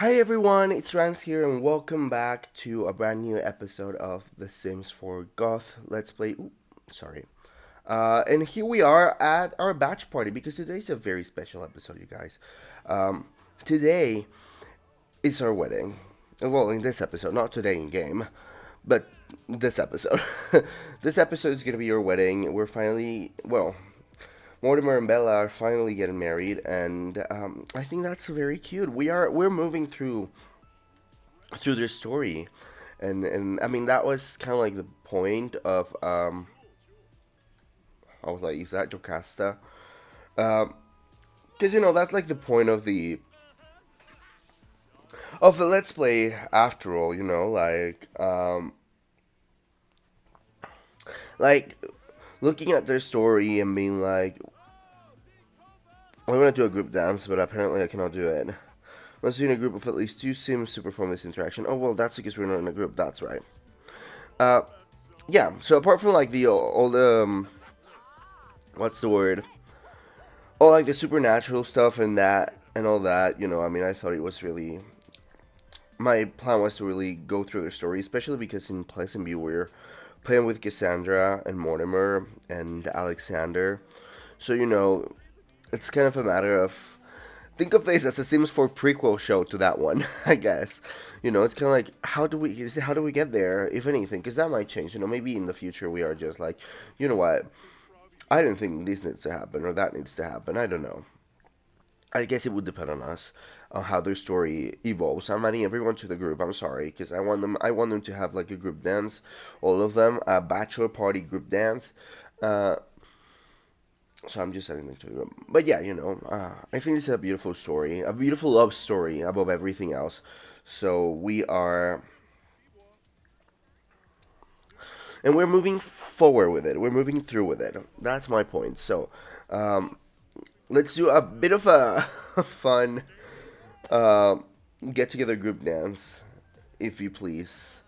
Hi everyone, it's Rance here and welcome back to a brand new episode of The Sims 4 Goth Let's Play. Ooh, sorry. And here we are at our batch party because today's a very special episode, you guys. Um, Today is our wedding. Well, in this episode, not today in game, but this episode. This episode is gonna be your wedding. We're finally, well, Mortimer and Bella are finally getting married, and I think that's very cute. We're moving through their story, and I mean that was kind of like the point of I was like, is that Jocasta? Um, because that's like the point of the Let's Play. After all, like looking at their story and being like, I want to do a group dance, but apparently I cannot do it. Must be in a group of at least two Sims to perform this interaction. Oh well, that's because we're not in a group. That's right. Uh, yeah. So apart from like the all the what's the word? All like the supernatural stuff and that and all that. I mean, I thought it was really. My plan was to really go through the story, especially because in Pleasant View we're playing with Cassandra and Mortimer and Alexander. So it's kind of a matter of think of this as a Sims 4 prequel show to that one, I guess. It's kind of like how do we get there, if anything? Because that might change. Maybe in the future we are just like, you know what? I don't think this needs to happen or that needs to happen. I don't know. I guess it would depend on us, on how their story evolves. I'm adding everyone to the group. I'm sorry, because I want them to have like a group dance, all of them, a bachelor party group dance. Uh, so I'm just adding them to the group. But yeah, I think it's a beautiful story, a beautiful love story above everything else. So we are, and we're moving forward with it. We're moving through with it. That's my point. So, um, let's do a bit of a fun uh, get together group dance, if you please.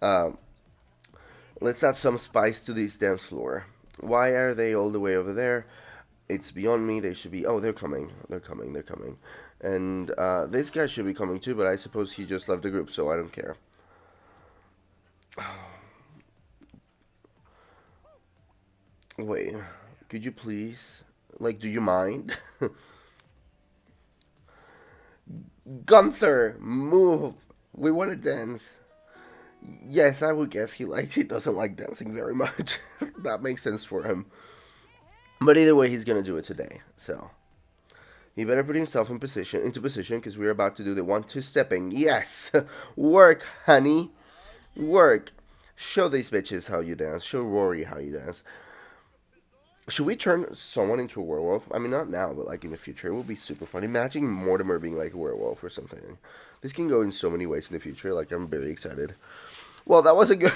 Um, let's add some spice to this dance floor. Why are they all the way over there? It's beyond me. They should be. Oh, they're coming. They're coming. They're coming. And this guy should be coming too, but I suppose he just left the group, so I don't care. Wait, could you please? Like, do you mind? Gunther, move! We want to dance. Yes, I would guess he doesn't like dancing very much. That makes sense for him. But either way, he's gonna do it today. So he better put himself into position, because we're about to do the 1-2 stepping. Yes, work, honey, work. Show these bitches how you dance. Show Rory how you dance. Should we turn someone into a werewolf? I mean, not now, but like in the future. It would be super fun. Imagine Mortimer being like a werewolf or something. This can go in so many ways in the future. Like, I'm very excited. Well, that was a good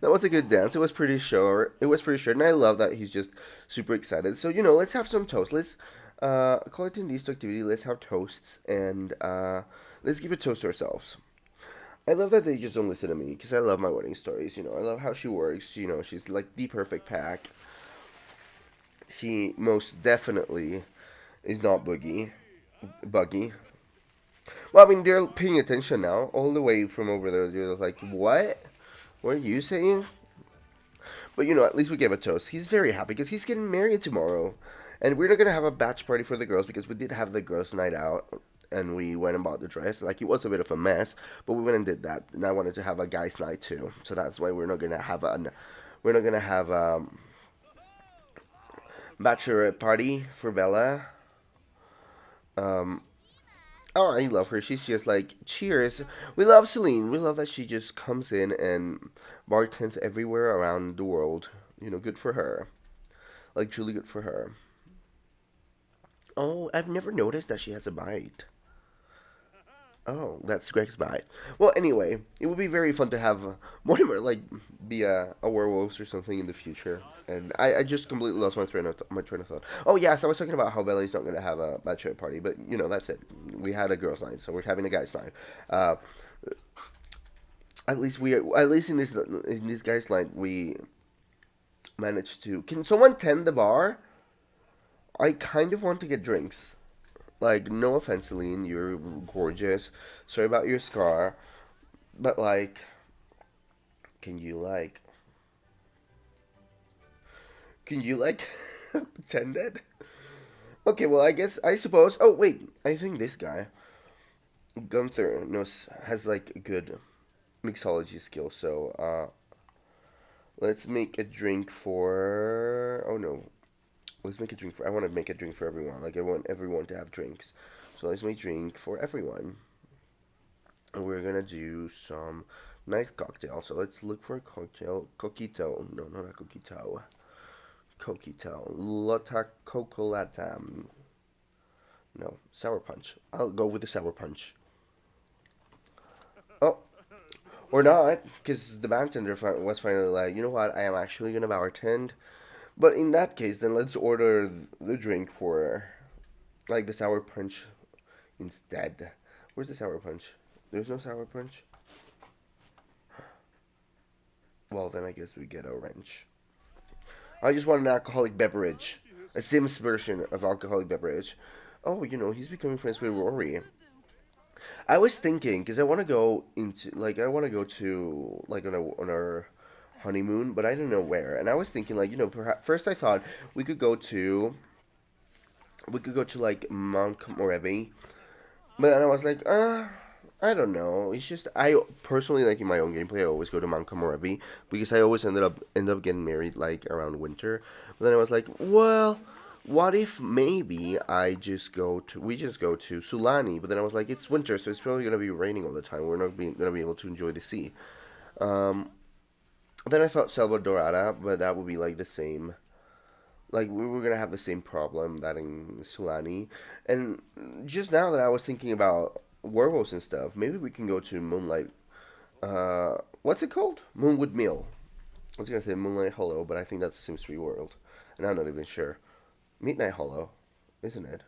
that was a good dance. It was pretty short. It was pretty short, and I love that he's just super excited. So let's have some toast. Let's call it in this activity. Let's have toasts and let's give a toast to ourselves. I love that they just don't listen to me because I love my wedding stories. I love how she works. She's like the perfect pack. She most definitely is not buggy. Well, I mean, they're paying attention now, all the way from over there. They're like, what? What are you saying? But at least we gave a toast. He's very happy because he's getting married tomorrow. And we're not going to have a batch party for the girls because we did have the girls' night out and we went and bought the dress. Like, it was a bit of a mess, but we went and did that. And I wanted to have a guys' night too. So that's why we're not going to have a bachelorette party for Bella. Um, Oh, I love her. She's just like, cheers. We love Celine. We love that she just comes in and bartends everywhere around the world. Good for her. Like, truly good for her. Oh, I've never noticed that she has a bite. Oh, that's Greg's bite. Well, anyway, it would be very fun to have Mortimer, like, be a werewolf or something in the future. And I just completely lost my train of thought. Oh yes, I was talking about how Belly's not gonna have a bachelor party, but that's it. We had a girls' night, so we're having a guys' night. Uh, at least in this guys' night we managed to. Can someone tend the bar? I kind of want to get drinks. Like, no offense, Celine, you're gorgeous. Sorry about your scar, but like, can you like, can you like, pretend it? Okay, well, I suppose. Oh wait, I think this guy Gunther knows has like a good mixology skill. So, let's make a drink for. Oh no, let's make a drink for. I want to make a drink for everyone. Like I want everyone to have drinks. So let's make drink for everyone. And we're gonna do some nice cocktail. So let's look for a cocktail. Coquito. No, not a coquito. Coquito. Lotta Cocolatam. No, sour punch. I'll go with the sour punch. Oh, or not, because the bartender was finally like, you know what, I am actually gonna bartend. But in that case, then let's order the drink for, like, the sour punch instead. Where's the sour punch? There's no sour punch? Well, then I guess we get a wrench. I just want an alcoholic beverage. A Sims version of alcoholic beverage. Oh, he's becoming friends with Rory. I was thinking because I want to go into like I want to go to like on our honeymoon, but I don't know where. And I was thinking like perhaps first I thought we could go to like Mount Morevi, but then I was like, I don't know. It's just I personally like in my own gameplay I always go to Mount Morevi because I always end up getting married like around winter. But then I was like, well, what if maybe we just go to Sulani? But then I was like, it's winter, so it's probably gonna be raining all the time. We're not gonna be able to enjoy the sea. Um, then I thought Salvadorada, but that would be like the same. Like we were gonna have the same problem that in Sulani. And just now that I was thinking about werewolves and stuff, maybe we can go to Moonlight. What's it called? Moonwood Mill. I was gonna say Moonlight Hollow, but I think that's the Sims 3 world, and I'm not even sure. Midnight Hollow, isn't it?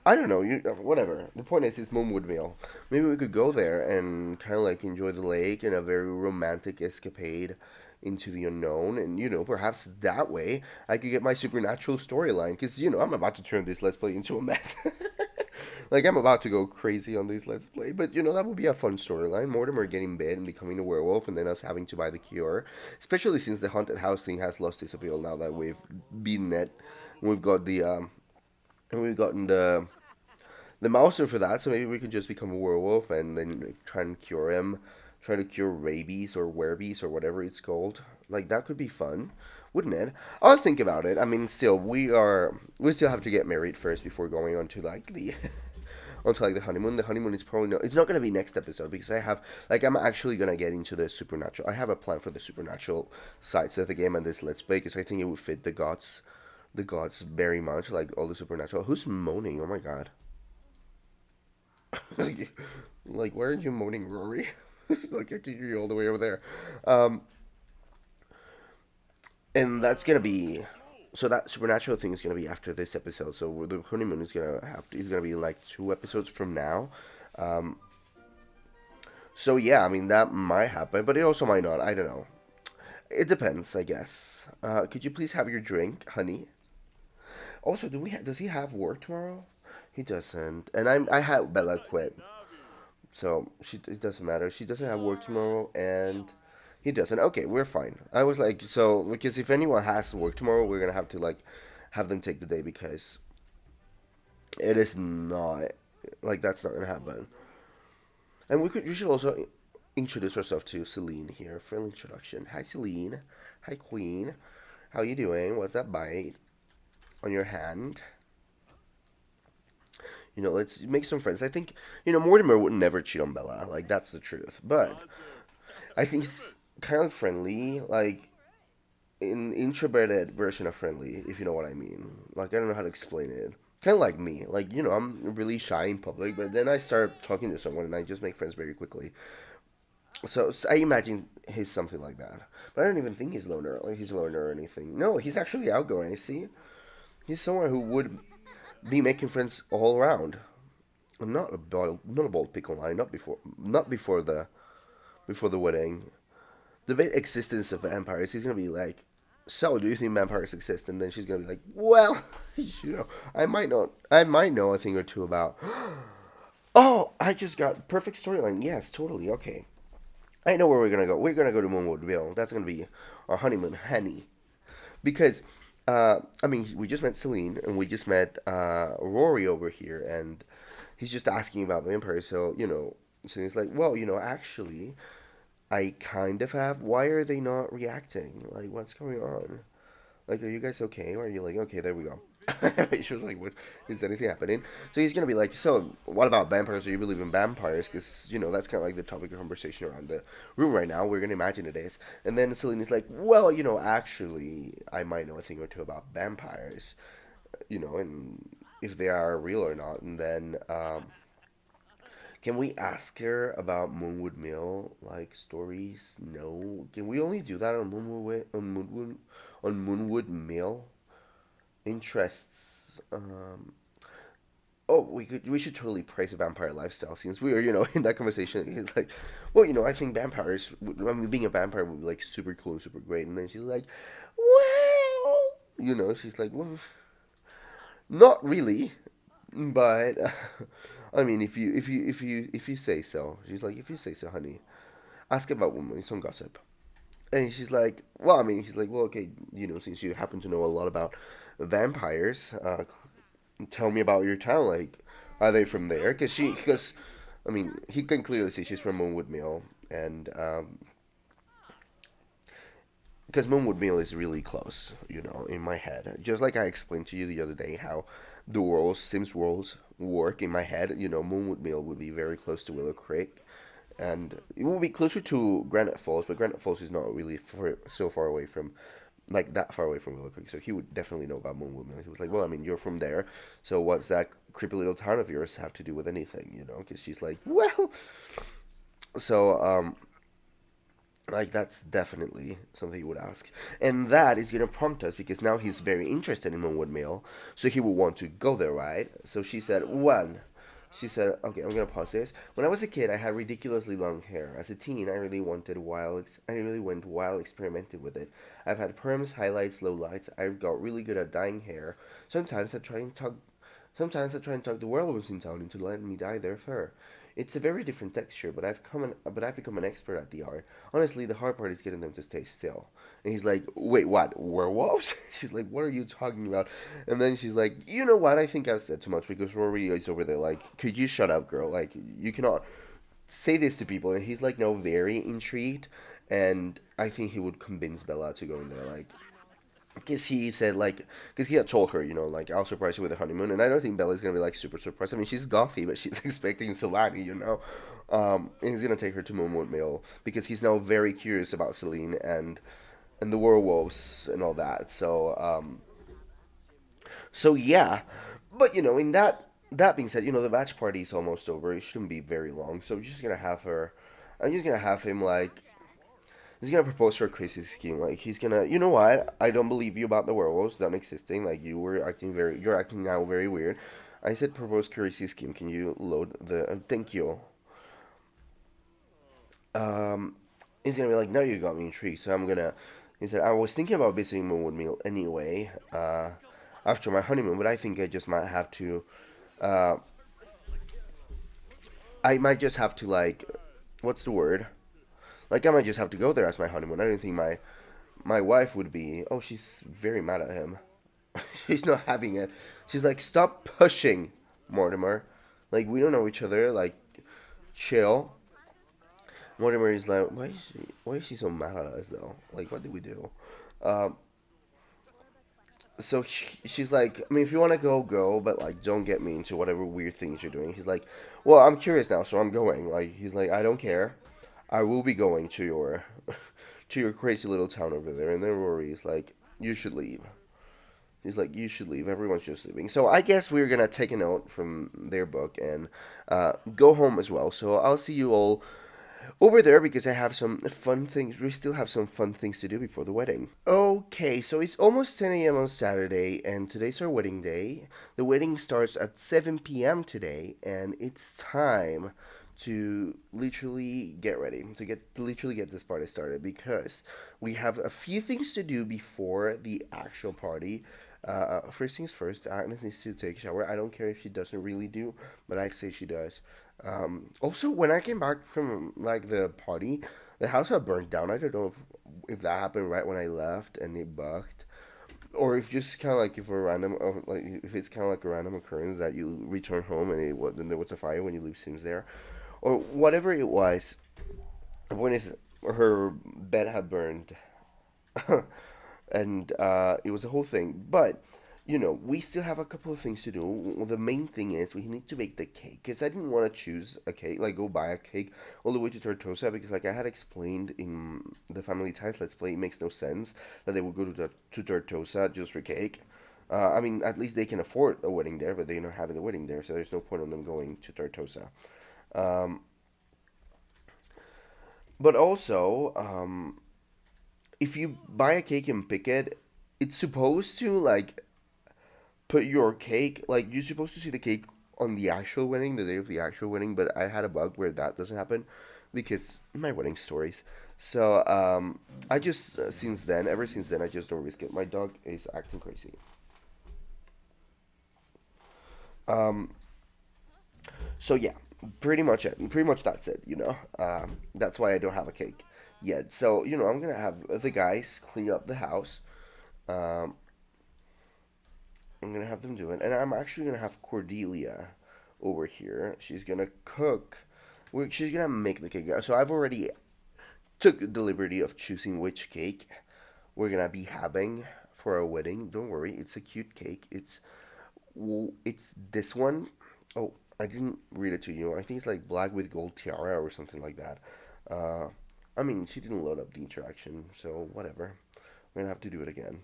I don't know. Whatever. The point is, it's Moonwood Mill. Maybe we could go there and kind of like enjoy the lake and a very romantic escapade into the unknown, and perhaps that way I could get my supernatural storyline. Because I'm about to turn this let's play into a mess. Like I'm about to go crazy on this let's play, but that would be a fun storyline. Mortimer getting bit and becoming a werewolf, and then us having to buy the cure. Especially since the haunted house thing has lost its appeal now that we've beaten it. We've got and we've gotten the Mouser for that, so maybe we could just become a werewolf and then try and cure him, try to cure rabies or werebees or whatever it's called. Like that could be fun, wouldn't it? I'll think about it. I mean, still we still have to get married first before going on to like the onto like the honeymoon. The honeymoon is probably it's not gonna be next episode because I have like I'm actually gonna get into the supernatural. I have a plan for the supernatural sides of the game and this let's play because I think it would fit the gods very much like all the supernatural. Who's moaning? Oh my god. Like, where are you moaning, Rory? Like, I can hear you all the way over there. Um, and that's gonna be so that supernatural thing is gonna be after this episode. So the honeymoon is gonna be like 2 episodes from now. Um, so yeah, I mean that might happen, but it also might not. I don't know. It depends, I guess. Could you please have your drink, honey? Also, does he have work tomorrow? He doesn't, and I had Bella quit. So it doesn't matter. She doesn't have work tomorrow, and he doesn't. Okay, we're fine. I was like, so because if anyone has to work tomorrow, we're gonna have to like have them take the day because it is not like that's not gonna happen. And you should also introduce ourselves to Celine here. Friendly introduction. Hi, Celine. Hi, Queen. How you doing? What's that bite on your hand? Let's make some friends. I think Mortimer would never cheat on Bella. Like that's the truth. But I think he's kind of friendly, like an introverted version of friendly, if you know what I mean. Like I don't know how to explain it. Kind of like me. Like I'm really shy in public, but then I start talking to someone and I just make friends very quickly. So I imagine he's something like that. But I don't even think he's a loner or anything. No, he's actually outgoing. I see. He's someone who would be making friends all around. Not a bold pickle line. Not before the wedding. Debate existence of vampires. He's gonna be like, so do you think vampires exist? And then she's gonna be like, well. I might know a thing or two about. Oh, I just got perfect storyline. Yes, totally. Okay, I know where we're gonna go. We're gonna go to Moonwoodville. That's gonna be our honeymoon, honey. Because, I mean, we just met Celine and we just met Rory over here, and he's just asking about vampires. So so he's like, well, actually, I kind of have. Why are they not reacting? Like, what's going on? Like, are you guys okay? Or are you like, okay, there we go. She was like, what? Is anything happening? So he's gonna be like, so what about vampires? Do you believe in vampires? Because that's kind of like the topic of conversation around the room right now. We're gonna imagine it is. And then Celine's like, well, actually, I might know a thing or two about vampires. And if they are real or not. And then can we ask her about Moonwood Mill, like stories? No. Can we only do that on Moonwood Mill? Interests. Oh, we should totally praise a vampire lifestyle since we were, in that conversation. He's like, well, I think vampires. I mean, being a vampire would be like super cool and super great. And then she's like, well, she's like, well, not really, but I mean, if you say so. She's like, if you say so, honey. Ask about women, some gossip. And she's like, well, I mean, he's like, well, okay, since you happen to know a lot about vampires, tell me about your town. Like, are they from there? Because, I mean, he can clearly see she's from Moonwood Mill, and because Moonwood Mill is really close, in my head. Just like I explained to you the other day, how the Sims worlds work in my head. Moonwood Mill would be very close to Willow Creek, and it will be closer to Granite Falls, but Granite Falls is not really so far away from, like, that far away from Willow Creek, so he would definitely know about Moonwood Mill. He was like, well, I mean, you're from there, so what's that creepy little town of yours have to do with anything, Because she's like, well, so, like, that's definitely something he would ask. And that is going to prompt us because now he's very interested in Moonwood Mill, so he will want to go there, right? So she said, one. She said, okay, I'm gonna pause this. When I was a kid, I had ridiculously long hair. As a teen, I really went wild experimenting with it. I've had perms, highlights, lowlights. I've got really good at dyeing hair. Sometimes I try and talk Sometimes I try and talk the werewolves in town into letting me dye their fur. It's a very different texture, but I've become an expert at the art. Honestly, the hard part is getting them to stay still. And he's like, "Wait, what? Werewolves?" She's like, "What are you talking about?" And then she's like, "You know what? I think I've said too much because Rory is over there. Like, could you shut up, girl? Like, you cannot say this to people." And he's like, no, very intrigued, and I think he would convince Bella to go in there. Like, because he said, like, because he had told her, like, I'll surprise you with a honeymoon, and I don't think Bella's gonna be like super surprised. I mean, she's gothy, but she's expecting Solani. And he's gonna take her to Moonwood Mill because he's now very curious about Celine and the werewolves and all that. So yeah, but in that being said, the batch party is almost over. It shouldn't be very long, so we're just gonna have her. I'm just gonna have him like he's gonna propose her a crazy scheme. Like he's gonna, you know what? I don't believe you about the werewolves not existing. Like you're acting now very weird. I said propose crazy scheme. Can you load the? Thank you. Um, he's gonna be like, no, you got me intrigued. So I'm gonna. He said I was thinking about visiting Moonwood Mill anyway. After my honeymoon, but I think I just might have to. Uh, I might just have to like, what's the word? Like I might just have to go there as my honeymoon. I don't think my wife would be. Oh, she's very mad at him. She's not having it. She's like, stop pushing, Mortimer. Like we don't know each other. Like chill. Mortimer is like, why is she so mad at us though? Like what did we do? Um, so she's like, I mean, if you want to go, go, but like, don't get me into whatever weird things you're doing. He's like, well, I'm curious now, so I'm going. Like, he's like, I don't care. I will be going to your to your crazy little town over there. And then Rory's like, you should leave. He's like, you should leave. Everyone's just leaving. So I guess we're gonna take a note from their book and go home as well. So I'll see you all over there because I have some fun things. We still have some fun things to do before the wedding. Okay, so it's almost 10 a.m. on Saturday, and today's our wedding day. The wedding starts at 7 p.m. today, and it's time to literally get ready to literally get this party started because we have a few things to do before the actual party. First things first, Agnes needs to take a shower. I don't care if she doesn't really do, but I say she does. Also, when I came back from like the party, the house had burned down. I don't know if that happened right when I left and it bugged, or if just kind of like if a random, like if it's kind of like a random occurrence that you return home and then there was a fire when you leave Sims there, or whatever it was. The point is, her bed had burned, and it was a whole thing. But we still have a couple of things to do. Well, the main thing is we need to make the cake because I didn't want to choose a cake, like go buy a cake all the way to Tortosa because, like I had explained in the Family Ties Let's Play, it makes no sense that they would go to Tortosa just for cake. I mean, at least they can afford a wedding there, but they're not having the wedding there, so there's no point on them going to Tortosa. Um, but also, if you buy a cake and pick it, it's supposed to like put your cake, like you're supposed to see the cake on the actual wedding, the day of the actual wedding, but I had a bug where that doesn't happen because my wedding stories. So I just ever since then, I just don't risk it. My dog is acting crazy. Um, so yeah, pretty much it. Pretty much that's it. That's why I don't have a cake yet. So I'm gonna have the guys clean up the house. Um, I'm gonna have them do it, and I'm actually gonna have Cordelia over here. She's gonna cook. She's gonna make the cake. So I've already took the liberty of choosing which cake we're gonna be having for our wedding. Don't worry, it's a cute cake. It's this one. Oh, I didn't read it to you. I think it's like black with gold tiara or something like that. Uh, I mean, she didn't load up the interaction, so whatever. We're gonna have to do it again.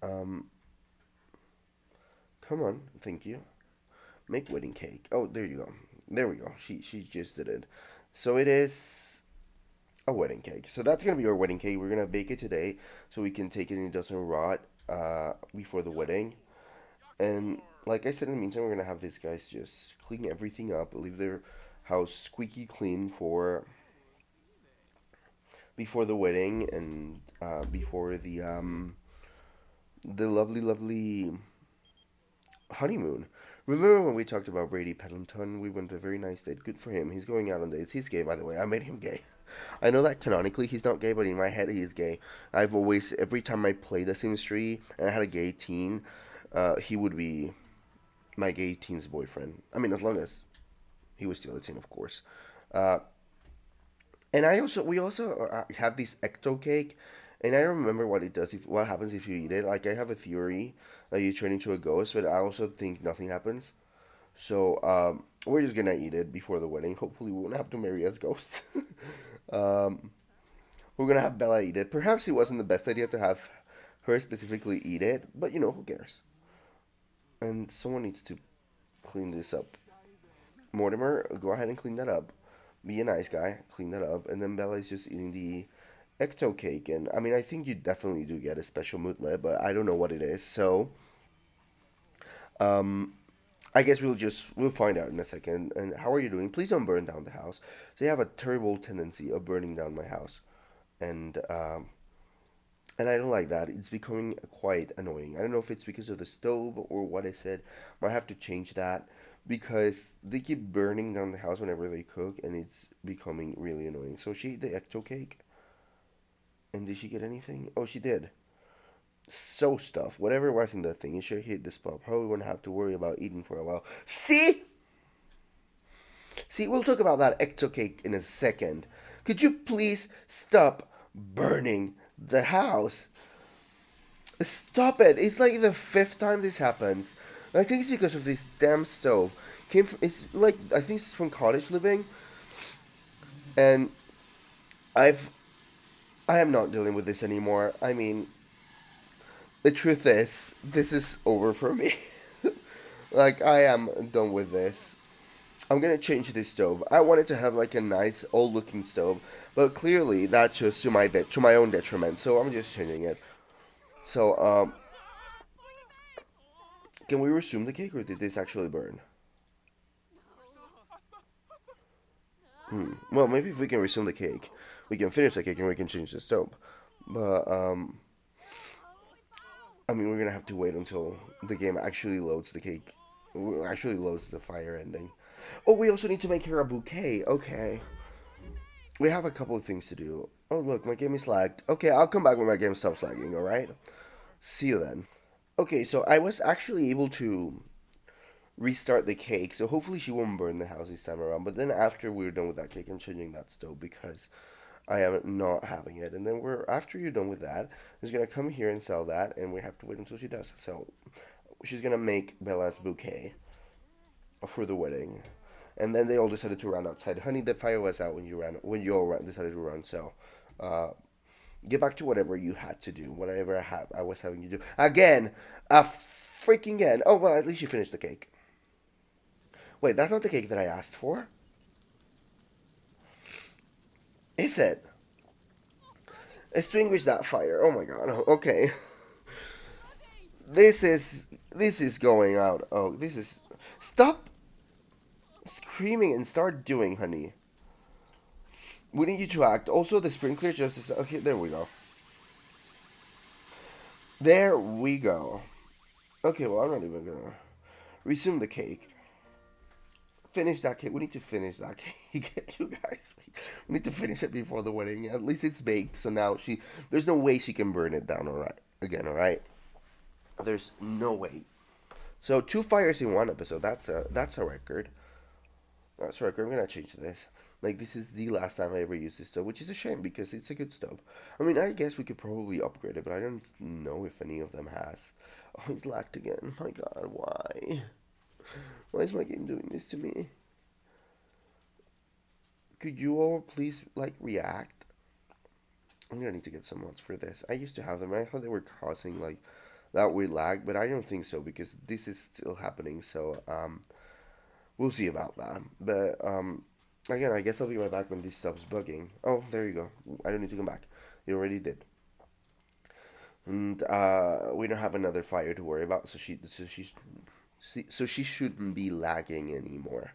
Um, Come on, thank you. Make wedding cake. Oh, there you go. There we go. She just did it. So it is a wedding cake. So that's gonna be our wedding cake. We're gonna bake it today so we can take it and it doesn't rot before the wedding. And like I said, in the meantime, we're gonna have these guys just clean everything up, leave their house squeaky clean for before the wedding and before the lovely lovely honeymoon. Remember when we talked about Brady Pendleton? We went to a very nice date. Good for him. He's going out on dates. He's gay, by the way. I made him gay. I know that canonically he's not gay, but in my head he is gay. I've always, every time I played The Sims 3 and I had a gay teen, he would be my gay teen's boyfriend. I mean, as long as he was still a teen, of course. Uh, and we also have this ecto cake, and I don't remember what it does. If what happens if you eat it? Like I have a theory that you turn into a ghost, but I also think nothing happens. So we're just gonna eat it before the wedding. Hopefully, we won't have to marry as ghosts. um, we're gonna have Bella eat it. Perhaps it wasn't the best idea to have her specifically eat it, but who cares? And someone needs to clean this up. Mortimer, go ahead and clean that up. Be a nice guy, clean that up, and then Bella is just eating the ecto cake. And I mean, I think you definitely do get a special moodlet, but I don't know what it is. So, um, I guess we'll find out in a second. And how are you doing? Please don't burn down the house. So you have a terrible tendency of burning down my house, and and I don't like that. It's becoming quite annoying. I don't know if it's because of the stove or what I said. Might have to change that because they keep burning down the house whenever they cook, and it's becoming really annoying. So she ate the ecto cake, and did she get anything? Oh, she did. So stuff, whatever was in that thing, it should hit the spot. Probably won't have to worry about eating for a while. See, we'll talk about that ecto cake in a second. Could you please stop burning the house? Stop it! It's like the fifth time this happens. I think it's because of this damn stove. It's like I think it's from cottage living, and I've I am not dealing with this anymore. I mean, the truth is, this is over for me. Like I am done with this. I'm gonna change this stove. I wanted to have like a nice old looking stove, but clearly that's just to my own detriment. So I'm just changing it. So can we resume the cake or did this actually burn? Well, maybe if we can resume the cake, we can finish the cake and we can change the stove. But I mean, we're gonna have to wait until the game actually loads the cake. Actually loads the fire ending. Oh, we also need to make her a bouquet. Okay. We have a couple of things to do. Oh, look, my game is lagged. Okay, I'll come back when my game stops lagging, alright? See you then. Okay, so I was actually able to restart the cake, so hopefully she won't burn the house this time around. But then after we're done with that cake, I'm changing that stove because I am not having it. And then after you're done with that, she's gonna come here and sell that, and we have to wait until she does. So she's gonna make Bella's bouquet for the wedding. And then they all decided to run outside. Honey, the fire was out when you all decided to run. So, uh, get back to whatever you had to do, whatever I was having you do. Again, a freaking again. Oh well, at least you finished the cake. Wait, that's not the cake that I asked for, is it? Extinguish that fire. Oh my god. Okay, this is going out. Oh, this is. Stop screaming and start doing, honey. We need you to act. Also, the sprinkler just is okay. There we go. There we go. Okay, well, I'm not even gonna resume the cake. Finish that cake. We need to finish that cake, you guys. We need to finish it before the wedding. At least it's baked, so now there's no way she can burn it down. All right, again, all right. There's no way. So 2 fires in 1 episode. That's a record. That's a record. I'm gonna change this. Like this is the last time I ever used this stove, which is a shame because it's a good stove. I mean, I guess we could probably upgrade it, but I don't know if any of them has. Oh, it's lagged again. My God, why? Why is my game doing this to me? Could you all please like react? I'm gonna need to get some mods for this. I used to have them. I thought they were causing like that weird lag, but I don't think so because this is still happening. So we'll see about that. But again, I guess I'll be right back when this stops bugging. Oh, there you go. I don't need to come back. You already did. And we don't have another fire to worry about, so she shouldn't be lagging anymore.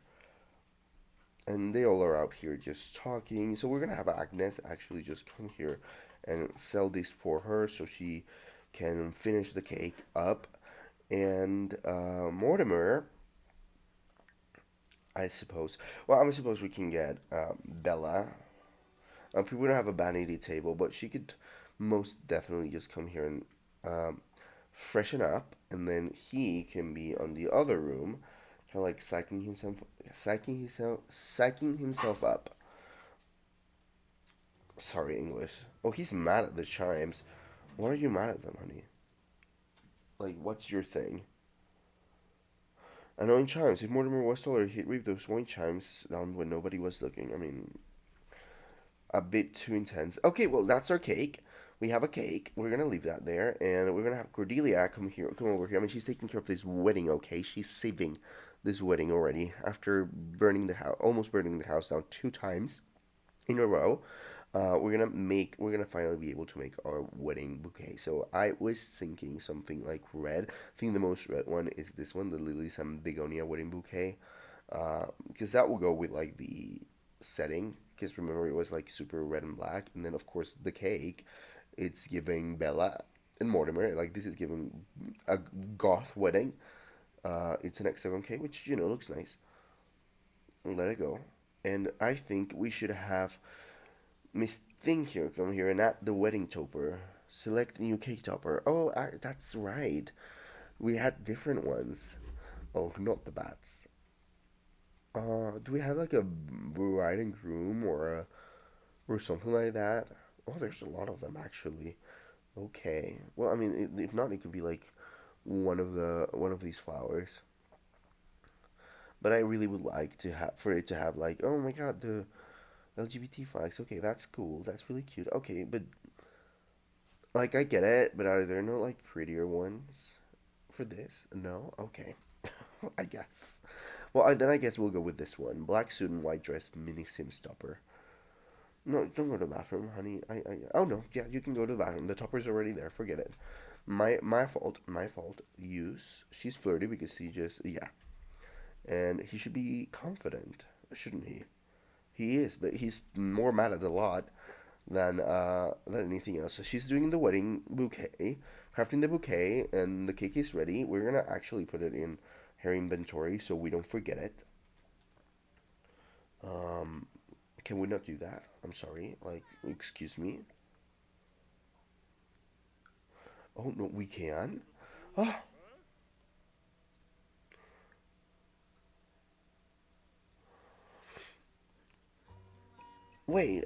And they all are out here just talking. So we're gonna have Agnes actually just come here and sell this for her so she can finish the cake up. And Mortimer, I suppose. Well, I suppose we can get Bella. We don't have a vanity table, but she could most definitely just come here and freshen up, and then he can be on the other room, kind of like psyching himself up. Sorry, English. Oh, he's mad at the chimes. Why are you mad at them, honey? Like, what's your thing? Annoying chimes. If Mortimer was taller, he'd reap those annoying chimes down when nobody was looking. I mean, a bit too intense. Okay, well, that's our cake. We have a cake. We're gonna leave that there, and we're gonna have Cordelia come over here. I mean, she's taking care of this wedding. Okay, she's saving this wedding already after burning the house, almost burning the house down 2 times in a row. We're gonna finally be able to make our wedding bouquet. So I was thinking something like red. I think the most red one is this one, the lilies and begonia wedding bouquet, because that will go with like the setting. Because remember, it was like super red and black, and then of course the cake, it's giving Bella and Mortimer. Like this is giving a goth wedding. It's an hexagon cake, which looks nice. Let it go. And I think we should have Miss Thing here come here and add the wedding topper. Select new cake topper. Oh, that's right. We had different ones. Oh, not the bats. Do we have like a bride and groom or something like that? Oh, there's a lot of them actually. Okay. Well, I mean, if not, it could be like one of these flowers. But I really would like to have for it to have like, oh my God, the LGBT flags. Okay, that's cool. That's really cute. Okay, but like I get it, but are there no like prettier ones for this? No? Okay. I guess. Well, then I guess we'll go with this one. Black suit and white dress mini sim stopper. No, don't go to the bathroom, honey. Oh no, yeah, you can go to the bathroom. The topper's already there. Forget it. My fault. My fault. Use. She's flirty because he just yeah. And he should be confident, shouldn't he? He is, but he's more mad at the lot than anything else. So she's doing the wedding bouquet. crafting the bouquet, and the cake is ready. We're gonna actually put it in her inventory so we don't forget it. Um, can we not do that? I'm sorry. Like, excuse me. Oh no, we can. Oh, wait.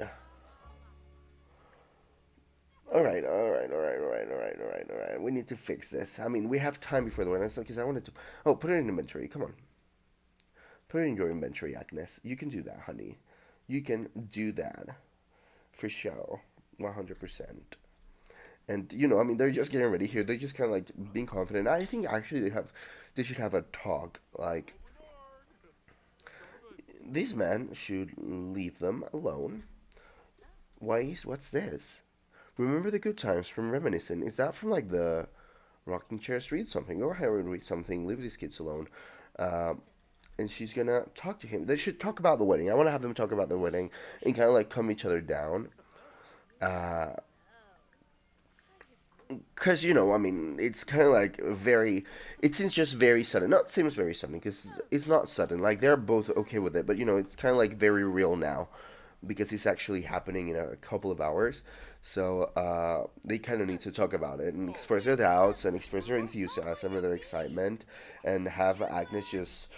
All right, all right, all right, all right, all right, all right, all right. We need to fix this. I mean, we have time before the wedding, because I wanted to. Oh, put it in inventory. Come on, put it in your inventory, Agnes. You can do that, honey. You can do that for sure, 100%. And I mean, they're just getting ready here. They're just kind of like being confident. I think actually they should have a talk. Like, this man should leave them alone. What's this? Remember the good times from reminiscing. Is that from like the rocking chairs? Read something. Go ahead and read something. Leave these kids alone. Uh, and she's gonna talk to him. They should talk about the wedding. I want to have them talk about the wedding and kind of like calm each other down. Uh, Cause I mean, it's kind of like very. It seems just very sudden. Not seems very sudden because it's not sudden. Like they're both okay with it, but it's kind of like very real now, because it's actually happening in a couple of hours. So they kind of need to talk about it and express their doubts and express their enthusiasm or their excitement, and have Agnes just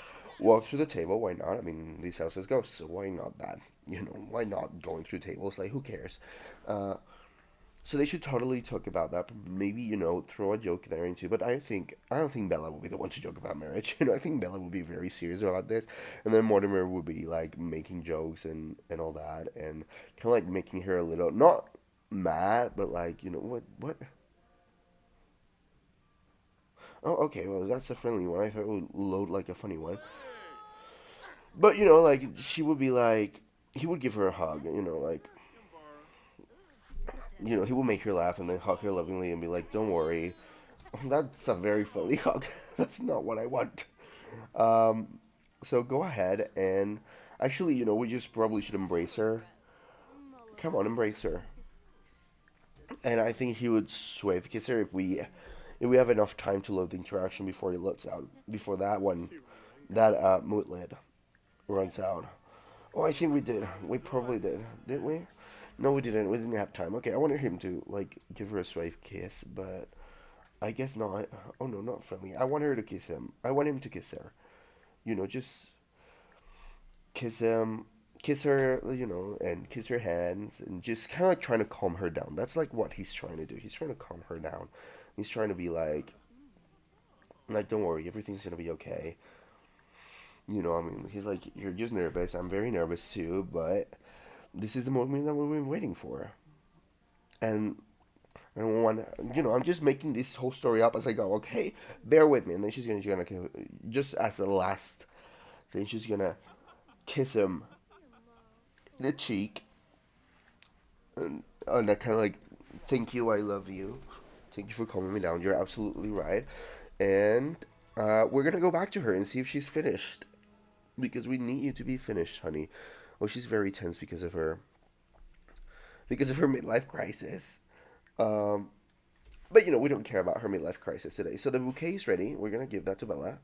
walk through the table. Why not? I mean, this house has ghosts, so why not that? Why not going through tables? Like, who cares? Uh, so they should totally talk about that. Maybe throw a joke there into. But I don't think Bella will be the one to joke about marriage. I think Bella will be very serious about this, and then Mortimer will be like making jokes and all that, and kind of like making her a little not mad, but like what. Oh, okay. Well, that's a friendly one. I thought it would load like a funny one. But like she would be like, he would give her a hug. Like he will make her laugh and then hug her lovingly and be like, "Don't worry." That's a very funny hug. That's not what I want. Um, so go ahead and actually, we just probably should embrace her. Come on, embrace her. And I think he would sway the kisser if we have enough time to load the interaction before he lets out before that mood lid runs out. Oh, I think we did. We probably did, didn't we? No, we didn't. We didn't have time. Okay, I wanted him to like give her a swift kiss, but I guess not. Oh no, not friendly. I want her to kiss him. I want him to kiss her. Just kiss him, kiss her, and kiss her hands, and just kind of like trying to calm her down. That's like what he's trying to do. He's trying to calm her down. He's trying to be like, don't worry, everything's gonna be okay. I mean, he's like, you're just nervous. I'm very nervous too, but this is the moment that we've been waiting for. And I don't want I'm just making this whole story up as I go. Okay, bear with me. And then she's gonna just as a last thing, she's gonna kiss him in the cheek, and that kind of like, thank you, I love you, thank you for calming me down. You're absolutely right, and we're gonna go back to her and see if she's finished, because we need you to be finished, honey. Well, she's very tense because of her midlife crisis. Um, but we don't care about her midlife crisis today. So the bouquet is ready. We're gonna give that to Bella.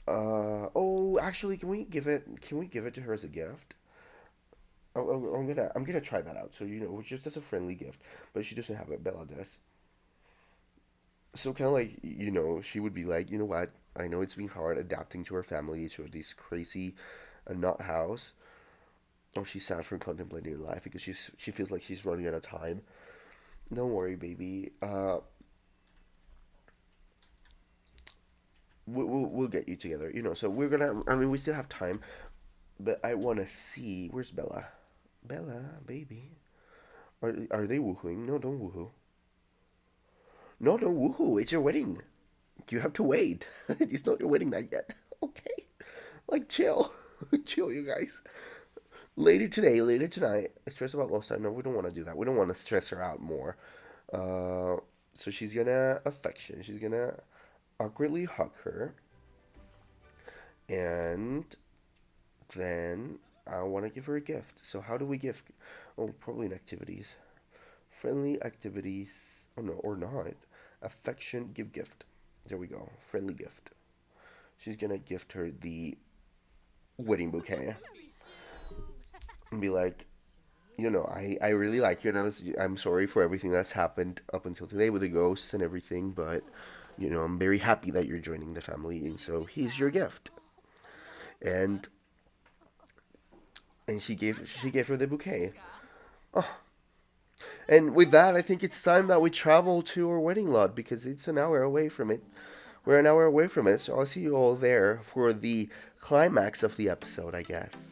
Oh, actually, can we give it to her as a gift? I'm gonna try that out. So just as a friendly gift, but she doesn't have it. Bella does. So kind of like she would be like, what? I know it's been hard adapting to her family to this crazy, nut house. Oh, she's sad for contemplating her life because she feels like she's running out of time. Don't worry, baby. We'll get you together. So we're gonna. I mean, we still have time, but I want to see. Where's Bella? Bella, baby. Are they woohooing? No, don't woohoo. No, don't woohoo. It's your wedding. You have to wait. It's not your wedding night yet. Okay. Like, chill. Chill, you guys. Later today, later tonight. Stress about lost time. No, we don't want to do that. We don't want to stress her out more. Uh, so she's gonna affection. She's gonna awkwardly hug her, and then I want to give her a gift. So how do we give? Oh, probably in activities. Friendly activities. Oh no, or not. Affection, give gift. There we go. Friendly gift. She's gonna gift her the wedding bouquet and be like, I really like you, and I'm sorry for everything that's happened up until today with the ghosts and everything, but I'm very happy that you're joining the family, and so here's your gift. And she gave her the bouquet. Oh, and with that, I think it's time that we travel to our wedding lot because it's an hour away from it. We're an hour away from it, so I'll see you all there for the climax of the episode, I guess.